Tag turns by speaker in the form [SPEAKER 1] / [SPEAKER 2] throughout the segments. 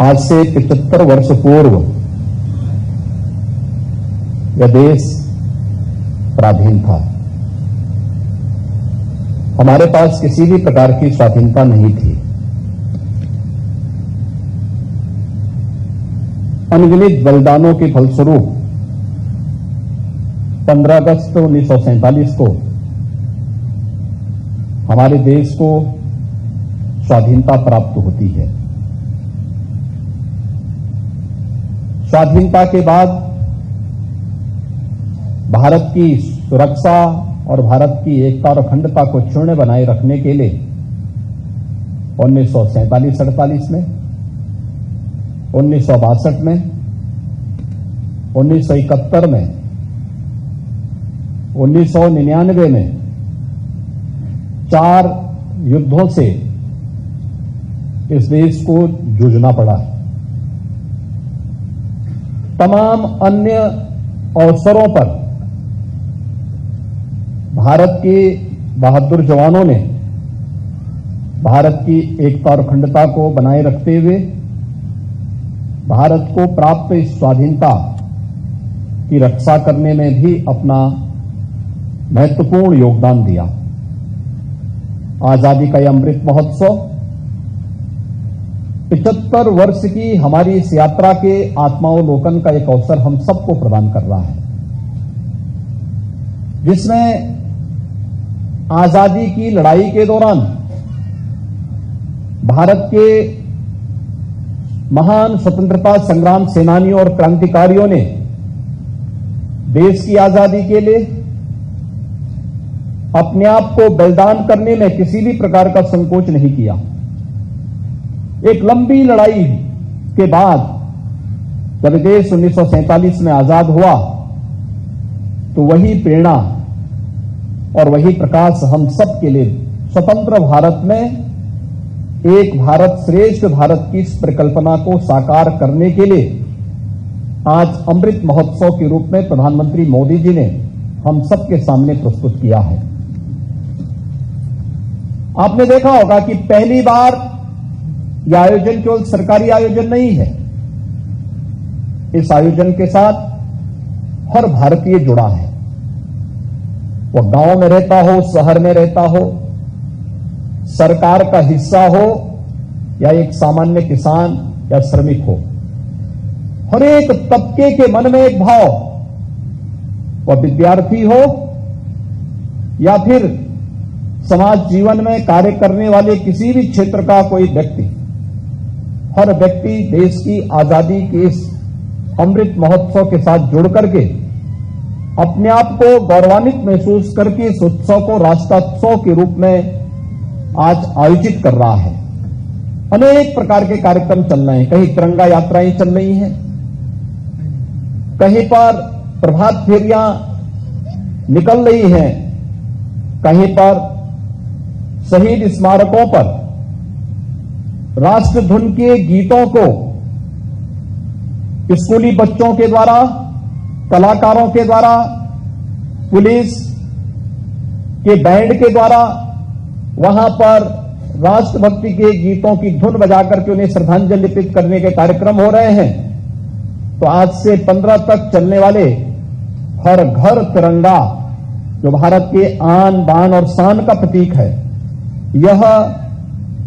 [SPEAKER 1] आज से 75 वर्ष पूर्व यह देश पराधीन था। हमारे पास किसी भी प्रकार की स्वाधीनता नहीं थी। अनगिनत बलिदानों के फलस्वरूप 15 अगस्त 1947 को हमारे देश को स्वाधीनता प्राप्त होती है। स्वाधीनता के बाद भारत की सुरक्षा और भारत की एकता और अखंडता को क्षुण्ण बनाए रखने के लिए 1947-48 में, 1962 में, 1971 में, 1999 में 4 युद्धों से इस देश को जूझना पड़ा। तमाम अन्य अवसरों पर भारत के बहादुर जवानों ने भारत की एकता और अखंडता को बनाए रखते हुए भारत को प्राप्त इस स्वाधीनता की रक्षा करने में भी अपना महत्वपूर्ण योगदान दिया। आजादी का यह अमृत महोत्सव 75 वर्ष की हमारी इस यात्रा के आत्मावलोकन का एक अवसर हम सबको प्रदान कर रहा है, जिसमें आजादी की लड़ाई के दौरान भारत के महान स्वतंत्रता संग्राम सेनानियों और क्रांतिकारियों ने देश की आजादी के लिए अपने आप को बलिदान करने में किसी भी प्रकार का संकोच नहीं किया। एक लंबी लड़ाई के बाद जब देश 1947 में आजाद हुआ तो वही प्रेरणा और वही प्रकाश हम सब के लिए स्वतंत्र भारत में एक भारत श्रेष्ठ भारत की इस परिकल्पना को साकार करने के लिए आज अमृत महोत्सव के रूप में प्रधानमंत्री मोदी जी ने हम सबके सामने प्रस्तुत किया है। आपने देखा होगा कि पहली बार यह आयोजन केवल सरकारी आयोजन नहीं है। इस आयोजन के साथ हर भारतीय जुड़ा है, वो गांव में रहता हो, शहर में रहता हो, सरकार का हिस्सा हो या एक सामान्य किसान या श्रमिक हो। हर एक तबके के मन में एक भाव, वह विद्यार्थी हो या फिर समाज जीवन में कार्य करने वाले किसी भी क्षेत्र का कोई व्यक्ति, हर व्यक्ति देश की आजादी के इस अमृत महोत्सव के साथ जुड़ करके अपने आप को गौरवान्वित महसूस करके इस उत्सव को राष्ट्रोत्सव के रूप में आज आयोजित कर रहा है। अनेक प्रकार के कार्यक्रम चल रहे हैं। कहीं तिरंगा यात्राएं चल रही हैं, कहीं पर प्रभात फेरियां निकल रही हैं, कहीं पर शहीद स्मारकों पर राष्ट्रधुन के गीतों को स्कूली बच्चों के द्वारा, कलाकारों के द्वारा, पुलिस के बैंड के द्वारा वहां पर राष्ट्रभक्ति के गीतों की धुन बजाकर के उन्हें श्रद्धांजलि अर्पित करने के कार्यक्रम हो रहे हैं। तो आज से 15 तक चलने वाले हर घर तिरंगा, जो भारत के आन बान और शान का प्रतीक है, यह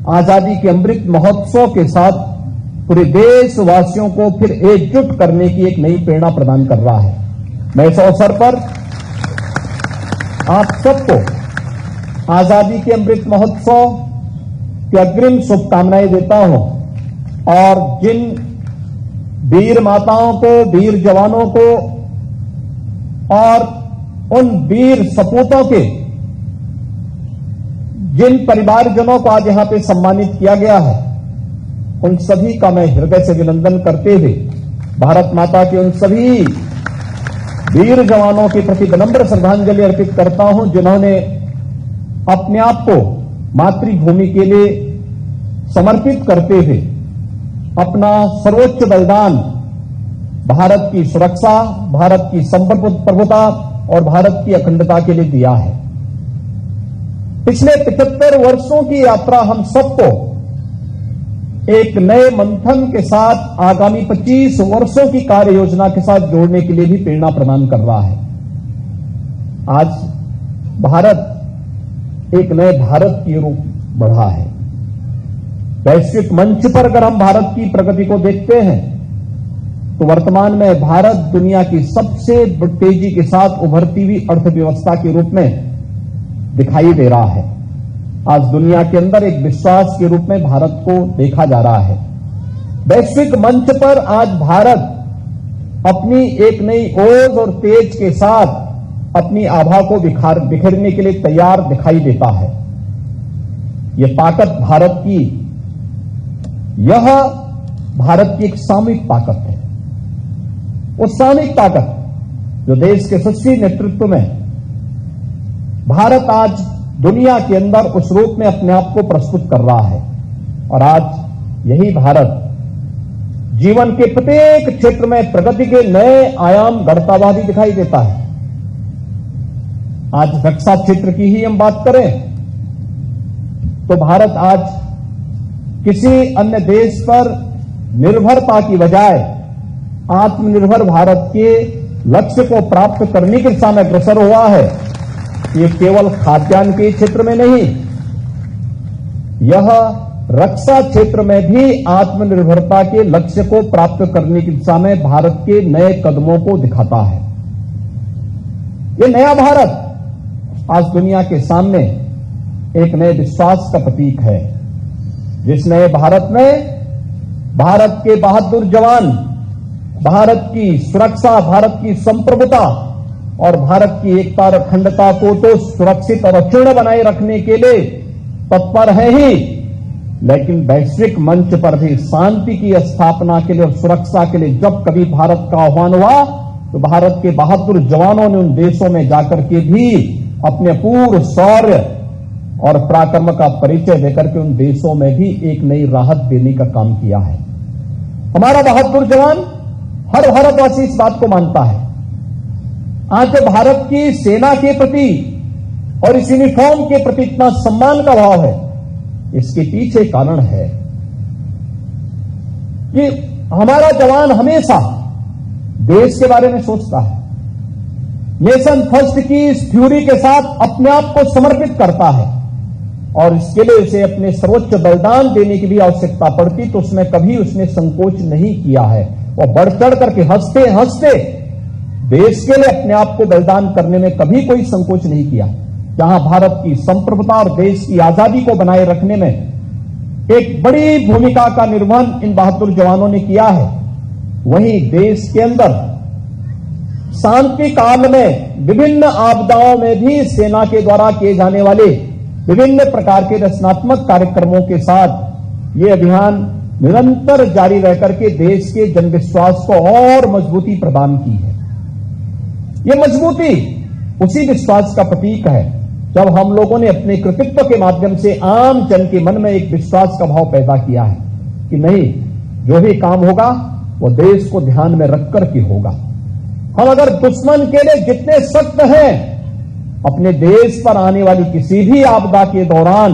[SPEAKER 1] आजादी के अमृत महोत्सव के साथ पूरे देशवासियों को फिर एकजुट करने की एक नई प्रेरणा प्रदान कर रहा है। मैं इस अवसर पर आप सबको आजादी के अमृत महोत्सव की अग्रिम शुभकामनाएं देता हूं और जिन वीर माताओं को, वीर जवानों को और उन वीर सपूतों के जिन परिवारजनों को आज यहां पे सम्मानित किया गया है, उन सभी का मैं हृदय से अभिनंदन करते हुए भारत माता के उन सभी वीर जवानों के प्रति विनम्र श्रद्धांजलि अर्पित करता हूं, जिन्होंने अपने आप को मातृभूमि के लिए समर्पित करते हुए अपना सर्वोच्च बलिदान भारत की सुरक्षा, भारत की संप्रभुता और भारत की अखंडता के लिए दिया है। पिछले 75 वर्षों की यात्रा हम सबको एक नए मंथन के साथ आगामी 25 वर्षों की कार्य योजना के साथ जोड़ने के लिए भी प्रेरणा प्रदान कर रहा है। आज भारत एक नए भारत की रूप बढ़ा है। वैश्विक मंच पर अगर हम भारत की प्रगति को देखते हैं तो वर्तमान में भारत दुनिया की सबसे तेजी के साथ उभरती हुई अर्थव्यवस्था के रूप में दिखाई दे रहा है। आज दुनिया के अंदर एक विश्वास के रूप में भारत को देखा जा रहा है। वैश्विक मंच पर आज भारत अपनी एक नई ओज और तेज के साथ अपनी आभा को बिखेरने के लिए तैयार दिखाई देता है। यह ताकत भारत की, यह भारत की एक सामूहिक ताकत है। वो सामूहिक ताकत जो देश के यशस्वी नेतृत्व में भारत आज दुनिया के अंदर उस रूप में अपने आप को प्रस्तुत कर रहा है। और आज यही भारत जीवन के प्रत्येक क्षेत्र में प्रगति के नए आयाम गढ़ता हुआ भी दिखाई देता है। आज रक्षा क्षेत्र की ही हम बात करें तो भारत आज किसी अन्य देश पर निर्भरता की बजाय आत्मनिर्भर भारत के लक्ष्य को प्राप्त करने की दिशा में अग्रसर हुआ है। ये केवल खाद्यान्न के क्षेत्र में नहीं, यह रक्षा क्षेत्र में भी आत्मनिर्भरता के लक्ष्य को प्राप्त करने की दिशा में भारत के नए कदमों को दिखाता है। ये नया भारत आज दुनिया के सामने एक नए विश्वास का प्रतीक है। जिस नए भारत में भारत के बहादुर जवान भारत की सुरक्षा, भारत की संप्रभुता और भारत की एकता और अखंडता को तो सुरक्षित और अक्षुण्ण बनाए रखने के लिए तत्पर है ही, लेकिन वैश्विक मंच पर भी शांति की स्थापना के लिए और सुरक्षा के लिए जब कभी भारत का आह्वान हुआ तो भारत के बहादुर जवानों ने उन देशों में जाकर के भी अपने पूर्ण शौर्य और पराक्रम का परिचय देकर के उन देशों में भी एक नई राहत देने का काम किया है। हमारा बहादुर जवान, हर भारतवासी इस बात को मानता है। आज जो भारत की सेना के प्रति और इस यूनिफॉर्म के प्रति इतना सम्मान का भाव है, इसके पीछे कारण है कि हमारा जवान हमेशा देश के बारे में सोचता है, नेशन फर्स्ट की इस थ्योरी के साथ अपने आप को समर्पित करता है और इसके लिए उसे अपने सर्वोच्च बलिदान देने की भी आवश्यकता पड़ती तो उसमें कभी उसने संकोच नहीं किया है और बढ़ चढ़ करके हंसते हंसते देश के लिए अपने आप को बलिदान करने में कभी कोई संकोच नहीं किया। जहां भारत की संप्रभुता और देश की आजादी को बनाए रखने में एक बड़ी भूमिका का निर्वहन इन बहादुर जवानों ने किया है, वहीं देश के अंदर शांति काल में विभिन्न आपदाओं में भी सेना के द्वारा किए जाने वाले विभिन्न प्रकार के रचनात्मक कार्यक्रमों के साथ ये अभियान निरंतर जारी रहकर के देश के जनविश्वास को और मजबूती प्रदान की है। ये मजबूती उसी विश्वास का प्रतीक है जब हम लोगों ने अपने कृतित्व के माध्यम से आम जन के मन में एक विश्वास का भाव पैदा किया है कि नहीं, जो भी काम होगा वो देश को ध्यान में रखकर के होगा। हम अगर दुश्मन के लिए जितने सख्त हैं, अपने देश पर आने वाली किसी भी आपदा के दौरान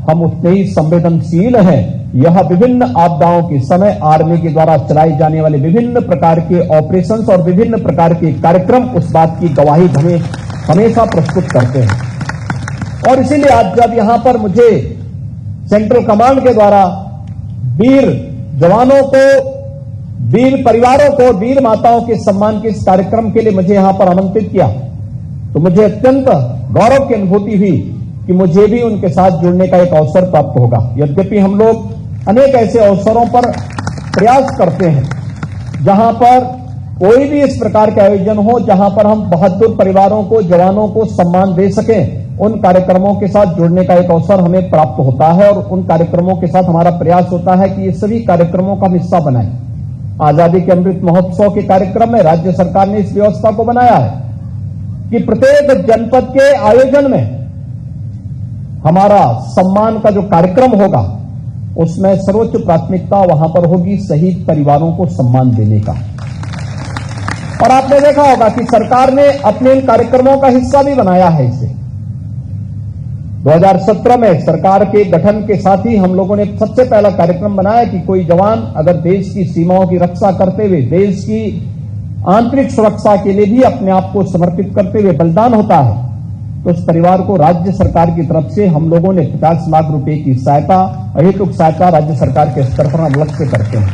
[SPEAKER 1] हम उतने ही संवेदनशील हैं। यह विभिन्न आपदाओं के समय आर्मी के द्वारा चलाए जाने वाले विभिन्न प्रकार के ऑपरेशंस और विभिन्न प्रकार के कार्यक्रम उस बात की गवाही हमें हमेशा प्रस्तुत करते हैं। और इसीलिए आज जब यहां पर मुझे सेंट्रल कमांड के द्वारा वीर जवानों को, वीर परिवारों को, वीर माताओं के सम्मान के इस कार्यक्रम के लिए मुझे यहां पर आमंत्रित किया तो मुझे अत्यंत गौरव की अनुभूति हुई कि मुझे भी उनके साथ जुड़ने का एक अवसर प्राप्त होगा। यद्यपि हम लोग अनेक ऐसे अवसरों पर प्रयास करते हैं जहां पर कोई भी इस प्रकार के आयोजन हो जहां पर हम बहादुर परिवारों को, जवानों को सम्मान दे सकें, उन कार्यक्रमों के साथ जुड़ने का एक अवसर हमें प्राप्त होता है और उन कार्यक्रमों के साथ हमारा प्रयास होता है कि ये सभी कार्यक्रमों का हिस्सा बनाएं। आजादी के अमृत महोत्सव के कार्यक्रम में राज्य सरकार ने इस व्यवस्था को बनाया है कि प्रत्येक जनपद के आयोजन में हमारा सम्मान का जो कार्यक्रम होगा उसमें सर्वोच्च प्राथमिकता वहां पर होगी शहीद परिवारों को सम्मान देने का। और आपने देखा होगा कि सरकार ने अपने इन कार्यक्रमों का हिस्सा भी बनाया है इसे। 2017 में सरकार के गठन के साथ ही हम लोगों ने सबसे पहला कार्यक्रम बनाया कि कोई जवान अगर देश की सीमाओं की रक्षा करते हुए, देश की आंतरिक सुरक्षा के लिए भी अपने आप को समर्पित करते हुए बलिदान होता है, तो उस परिवार को राज्य सरकार की तरफ से हम लोगों ने 50 लाख रुपए की सहायता, अहेतुक सहायता राज्य सरकार के स्तर पर हम अलग से करते हैं।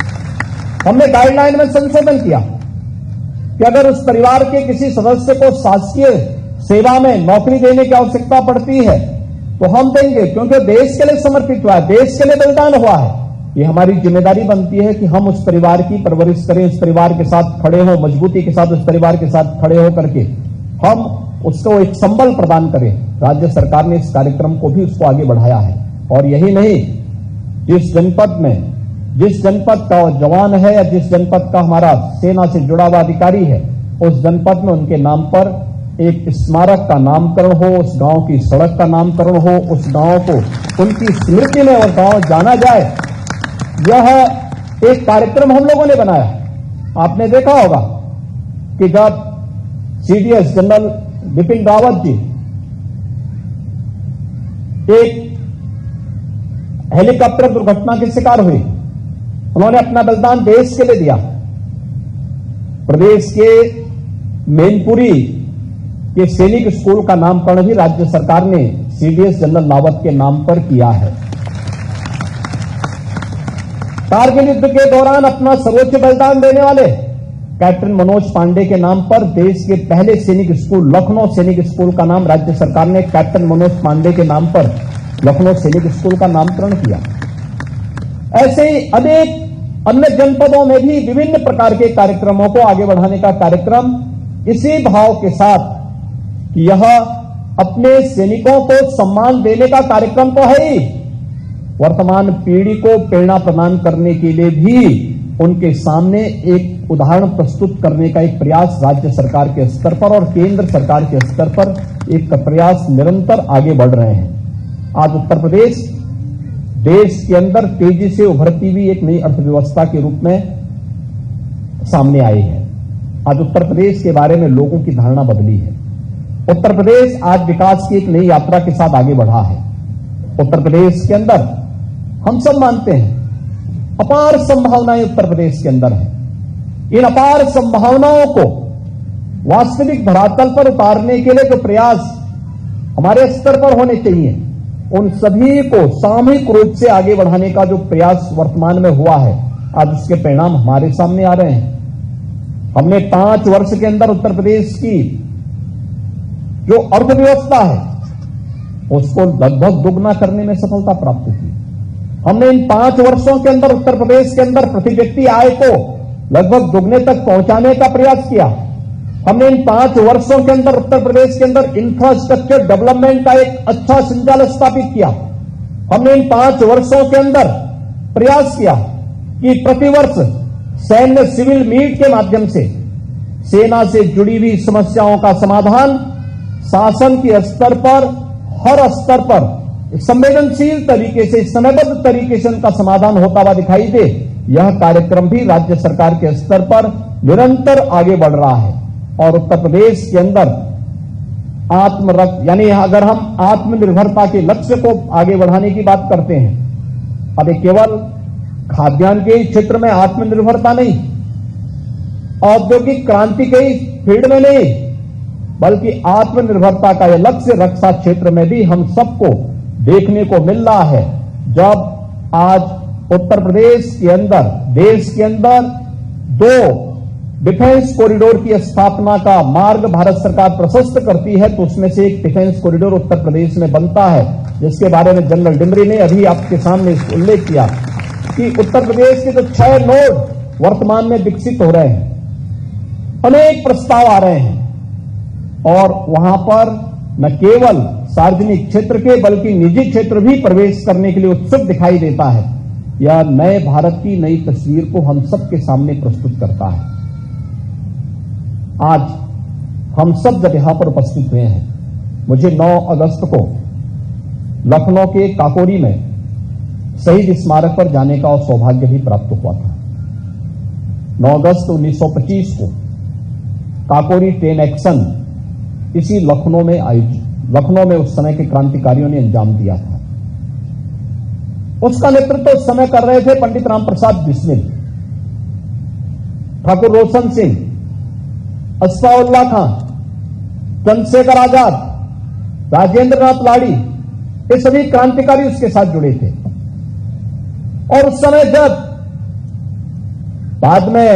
[SPEAKER 1] हमने गाइडलाइन में संशोधन किया कि अगर उस परिवार के किसी सदस्य को शासकीय सेवा में नौकरी देने की आवश्यकता पड़ती है तो हम देंगे, क्योंकि देश के लिए समर्पित हुआ है, देश के लिए बलिदान हुआ है। ये हमारी जिम्मेदारी बनती है कि हम उस परिवार की परवरिश करें, उस परिवार के साथ खड़े हो, मजबूती के साथ उस परिवार के साथ खड़े हो करके हम उसको एक संबल प्रदान करें। राज्य सरकार ने इस कार्यक्रम को भी उसको आगे बढ़ाया है। और यही नहीं, जिस जनपद का जवान है या जिस जनपद का हमारा सेना से जुड़ा हुआ अधिकारी है, उस जनपद में उनके नाम पर एक स्मारक का नामकरण हो, उस गांव की सड़क का नामकरण हो, उस गांव को उनकी स्मृति में और गांव जाना जाए, यह एक कार्यक्रम हम लोगों ने बनाया। आपने देखा होगा कि जब सीडीएस जनरल बिपिन रावत जी एक हेलीकॉप्टर दुर्घटना के शिकार हुए, उन्होंने अपना बलिदान देश के लिए दिया। प्रदेश के मैनपुरी के सैनिक स्कूल का नामकरण भी राज्य सरकार ने सीडीएस जनरल रावत के नाम पर किया है। कारगिल युद्ध के दौरान अपना सर्वोच्च बलिदान देने वाले कैप्टन मनोज पांडे के नाम पर देश के पहले सैनिक स्कूल, लखनऊ सैनिक स्कूल का नाम राज्य सरकार ने कैप्टन मनोज पांडे के नाम पर लखनऊ सैनिक स्कूल का नामकरण किया। ऐसे ही अनेक अन्य जनपदों में भी विभिन्न प्रकार के कार्यक्रमों को आगे बढ़ाने का कार्यक्रम इसी भाव के साथ कि यह अपने सैनिकों को सम्मान देने का कार्यक्रम तो है ही, वर्तमान पीढ़ी को प्रेरणा प्रदान करने के लिए भी उनके सामने एक उदाहरण प्रस्तुत करने का एक प्रयास राज्य सरकार के स्तर पर और केंद्र सरकार के स्तर पर एक प्रयास निरंतर आगे बढ़ रहे हैं। आज उत्तर प्रदेश देश के अंदर तेजी से उभरती हुई एक नई अर्थव्यवस्था के रूप में सामने आई है। आज उत्तर प्रदेश के बारे में लोगों की धारणा बदली है। उत्तर प्रदेश आज विकास की एक नई यात्रा के साथ आगे बढ़ा है। उत्तर प्रदेश के अंदर हम सब मानते हैं अपार संभावनाएं उत्तर प्रदेश के अंदर हैं। इन अपार संभावनाओं को वास्तविक धरातल पर उतारने के लिए जो प्रयास हमारे स्तर पर होने चाहिए, उन सभी को सामूहिक रूप से आगे बढ़ाने का जो प्रयास वर्तमान में हुआ है, आज उसके परिणाम हमारे सामने आ रहे हैं। हमने 5 वर्ष के अंदर उत्तर प्रदेश की जो अर्थव्यवस्था है उसको लगभग दुगना करने में सफलता प्राप्त की। हमने इन 5 वर्षों के अंदर उत्तर प्रदेश के अंदर प्रति व्यक्ति आय को लगभग दुगने तक पहुंचाने का प्रयास किया। हमने इन 5 वर्षों के अंदर उत्तर प्रदेश के अंदर इंफ्रास्ट्रक्चर डेवलपमेंट का एक अच्छा संजाल स्थापित किया। हमने इन 5 वर्षों के अंदर प्रयास किया कि प्रतिवर्ष सैन्य सिविल मीट के माध्यम से सेना से जुड़ी हुई समस्याओं का समाधान शासन के स्तर पर, हर स्तर पर संवेदनशील तरीके से, समयबद्ध तरीके से उनका समाधान होता हुआ दिखाई दे। यह कार्यक्रम भी राज्य सरकार के स्तर पर निरंतर आगे बढ़ रहा है। और उत्तर प्रदेश के अंदर यानी अगर हम आत्मनिर्भरता के लक्ष्य को आगे बढ़ाने की बात करते हैं, अब केवल खाद्यान्न के क्षेत्र में आत्मनिर्भरता नहीं, औद्योगिक क्रांति के फील्ड में नहीं, बल्कि आत्मनिर्भरता का यह लक्ष्य रक्षा क्षेत्र में भी हम सबको देखने को मिल रहा है। जब आज उत्तर प्रदेश के अंदर, देश के अंदर 2 डिफेंस कॉरिडोर की स्थापना का मार्ग भारत सरकार प्रशस्त करती है, तो उसमें से एक डिफेंस कॉरिडोर उत्तर प्रदेश में बनता है, जिसके बारे में जनरल डिमरी ने अभी आपके सामने उल्लेख किया कि उत्तर प्रदेश के जो 6 नोड वर्तमान में विकसित हो रहे हैं, अनेक प्रस्ताव आ रहे हैं और वहां पर न केवल सार्वजनिक क्षेत्र के बल्कि निजी क्षेत्र भी प्रवेश करने के लिए उत्सुक दिखाई देता है। यह नए भारत की नई तस्वीर को हम सबके सामने प्रस्तुत करता है। आज हम सब जब यहां पर उपस्थित हुए हैं, मुझे 9 अगस्त को लखनऊ के काकोरी में शहीद स्मारक पर जाने का सौभाग्य भी प्राप्त हुआ था। 9 अगस्त 1925 को काकोरी ट्रेन एक्शन इसी लखनऊ में लखनऊ में उस समय के क्रांतिकारियों ने अंजाम दिया था। उसका नेतृत्व उस समय कर रहे थे पंडित राम प्रसाद बिस्मिल, ठाकुर रोशन सिंह, अस्फाउल्लाह खां, चंद्रशेखर आजाद, राजेंद्र नाथ लाड़ी, ये सभी क्रांतिकारी उसके साथ जुड़े थे। और उस समय जब बाद में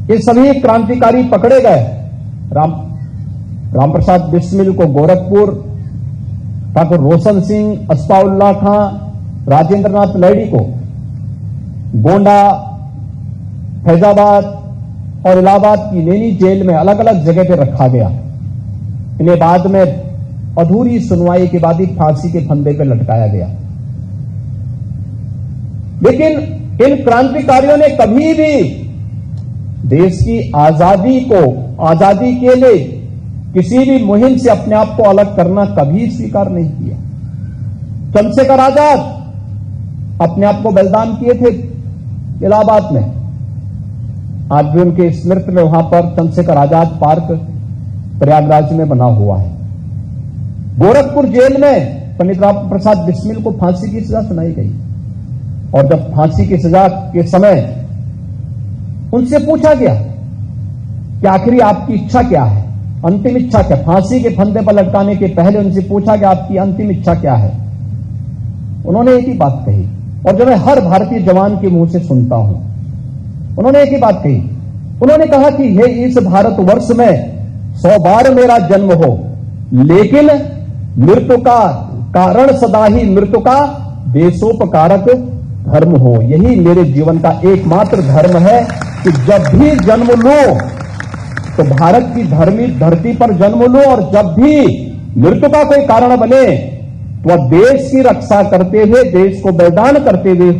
[SPEAKER 1] ये सभी क्रांतिकारी पकड़े गए, राम प्रसाद बिस्मिल को गोरखपुर, ठाकुर रोशन सिंह, अस्फाउल्लाह खां, राजेंद्र नाथ लाड़ी को गोंडा, फैजाबाद और इलाहाबाद की नैनी जेल में अलग अलग जगह पर रखा गया। इन्हें बाद में अधूरी सुनवाई के बाद ही फांसी के फंदे पर लटकाया गया। लेकिन इन क्रांतिकारियों ने कभी भी देश की आजादी के लिए किसी भी मुहिम से अपने आप को अलग करना कभी स्वीकार नहीं किया। चंद्रशेखर आजाद अपने आप को बलिदान किए थे इलाहाबाद में। आज भी उनके स्मृति में वहां पर चंद्रशेखर आजाद पार्क प्रयागराज में बना हुआ है। गोरखपुर जेल में पंडित राम प्रसाद बिस्मिल को फांसी की सजा सुनाई गई और जब फांसी की सजा के समय उनसे पूछा गया कि आखिर आपकी इच्छा क्या है, अंतिम इच्छा क्या, फांसी के फंदे पर लटकाने के पहले उनसे पूछा कि आपकी अंतिम इच्छा क्या है। उन्होंने एक ही बात कही और जो मैं हर भारतीय जवान के मुंह से सुनता हूं, उन्होंने एक ही बात कही। उन्होंने कहा कि हे इस भारतवर्ष में 100 बार मेरा जन्म हो, लेकिन मृत्यु का कारण सदा ही मृत्यु का देशोपकारक धर्म हो। यही मेरे जीवन का एकमात्र धर्म है कि जब भी जन्म लो तो भारत की धरती पर जन्म लो और जब भी मृत्यु का कोई कारण बने तो वह देश की रक्षा करते हुए, देश को बलिदान करते हुए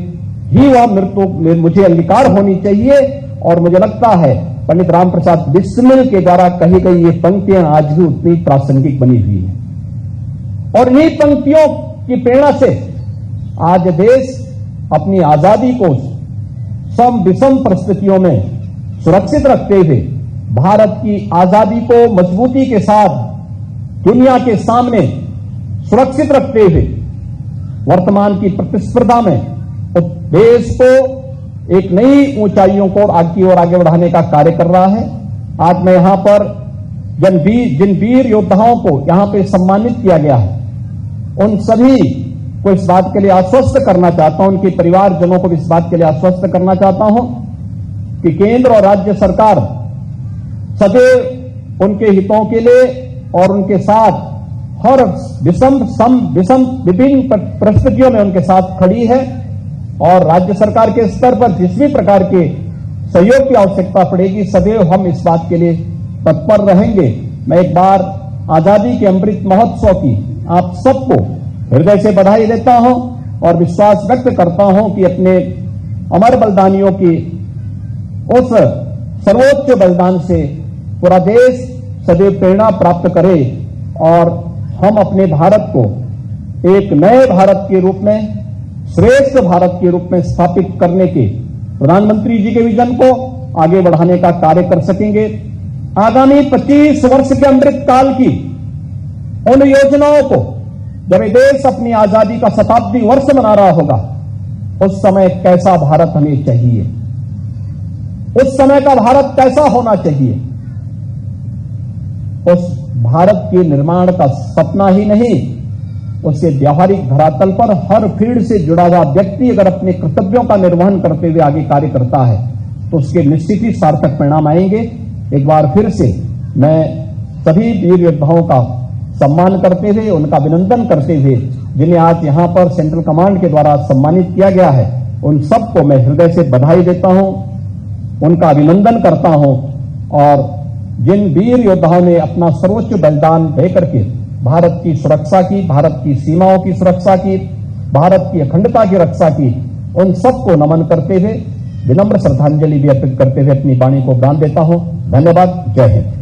[SPEAKER 1] ही वह मृत्यु मुझे अंगीकार होनी चाहिए। और मुझे लगता है पंडित राम प्रसाद बिस्मिल के द्वारा कही गई ये पंक्तियां आज भी उतनी प्रासंगिक बनी हुई है। और इन्हीं पंक्तियों की प्रेरणा से आज देश अपनी आजादी को सम विषम परिस्थितियों में सुरक्षित रखते हुए भारत की आजादी को मजबूती के साथ दुनिया के सामने सुरक्षित रखते हुए वर्तमान की प्रतिस्पर्धा में देश को एक नई ऊंचाइयों को की ओर आगे बढ़ाने का कार्य कर रहा है। आज मैं यहां पर जिन वीर योद्धाओं को यहां पे सम्मानित किया गया है, उन सभी को इस बात के लिए आश्वस्त करना चाहता हूं, उनके परिवारजनों को इस बात के लिए आश्वस्त करना चाहता हूं कि केंद्र और राज्य सरकार सदैव उनके हितों के लिए और उनके साथ हर विभिन्न परिस्थितियों में उनके साथ खड़ी है। और राज्य सरकार के स्तर पर जिस भी प्रकार के सहयोग की आवश्यकता पड़ेगी, सदैव हम इस बात के लिए तत्पर रहेंगे। मैं एक बार आजादी के अमृत महोत्सव की आप सबको हृदय से बधाई देता हूं और विश्वास व्यक्त करता हूं कि अपने अमर बलिदानियों की उस सर्वोच्च बलिदान से पूरा देश सदैव प्रेरणा प्राप्त करे और हम अपने भारत को एक नए भारत के रूप में, श्रेष्ठ भारत के रूप में स्थापित करने के प्रधानमंत्री जी के विजन को आगे बढ़ाने का कार्य कर सकेंगे। आगामी 25 वर्ष के अमृत काल की उन योजनाओं को जब देश अपनी आजादी का शताब्दी वर्ष मना रहा होगा, उस समय कैसा भारत हमें चाहिए, उस समय का भारत कैसा होना चाहिए, उस भारत के निर्माण का सपना ही नहीं, उससे व्यावहारिक धरातल पर हर फील्ड से जुड़ा हुआ व्यक्ति अगर अपने कर्तव्यों का निर्वहन करते हुए आगे कार्य करता है तो उसके निश्चित ही सार्थक परिणाम आएंगे। एक बार फिर से मैं सभी वीर योद्धाओं का सम्मान करते हुए, उनका अभिनंदन करते हुए, जिन्हें आज यहां पर सेंट्रल कमांड के द्वारा सम्मानित किया गया है, उन सबको मैं हृदय से बधाई देता हूं, उनका अभिनंदन करता हूं। और जिन वीर योद्धाओं ने अपना सर्वोच्च बलिदान देकर के भारत की सुरक्षा की, भारत की सीमाओं की सुरक्षा की, भारत की अखंडता की रक्षा की, उन सबको नमन करते हुए विनम्र श्रद्धांजलि भी अर्पित करते हुए अपनी वाणी को विराम देता हूं। धन्यवाद। जय हिंद।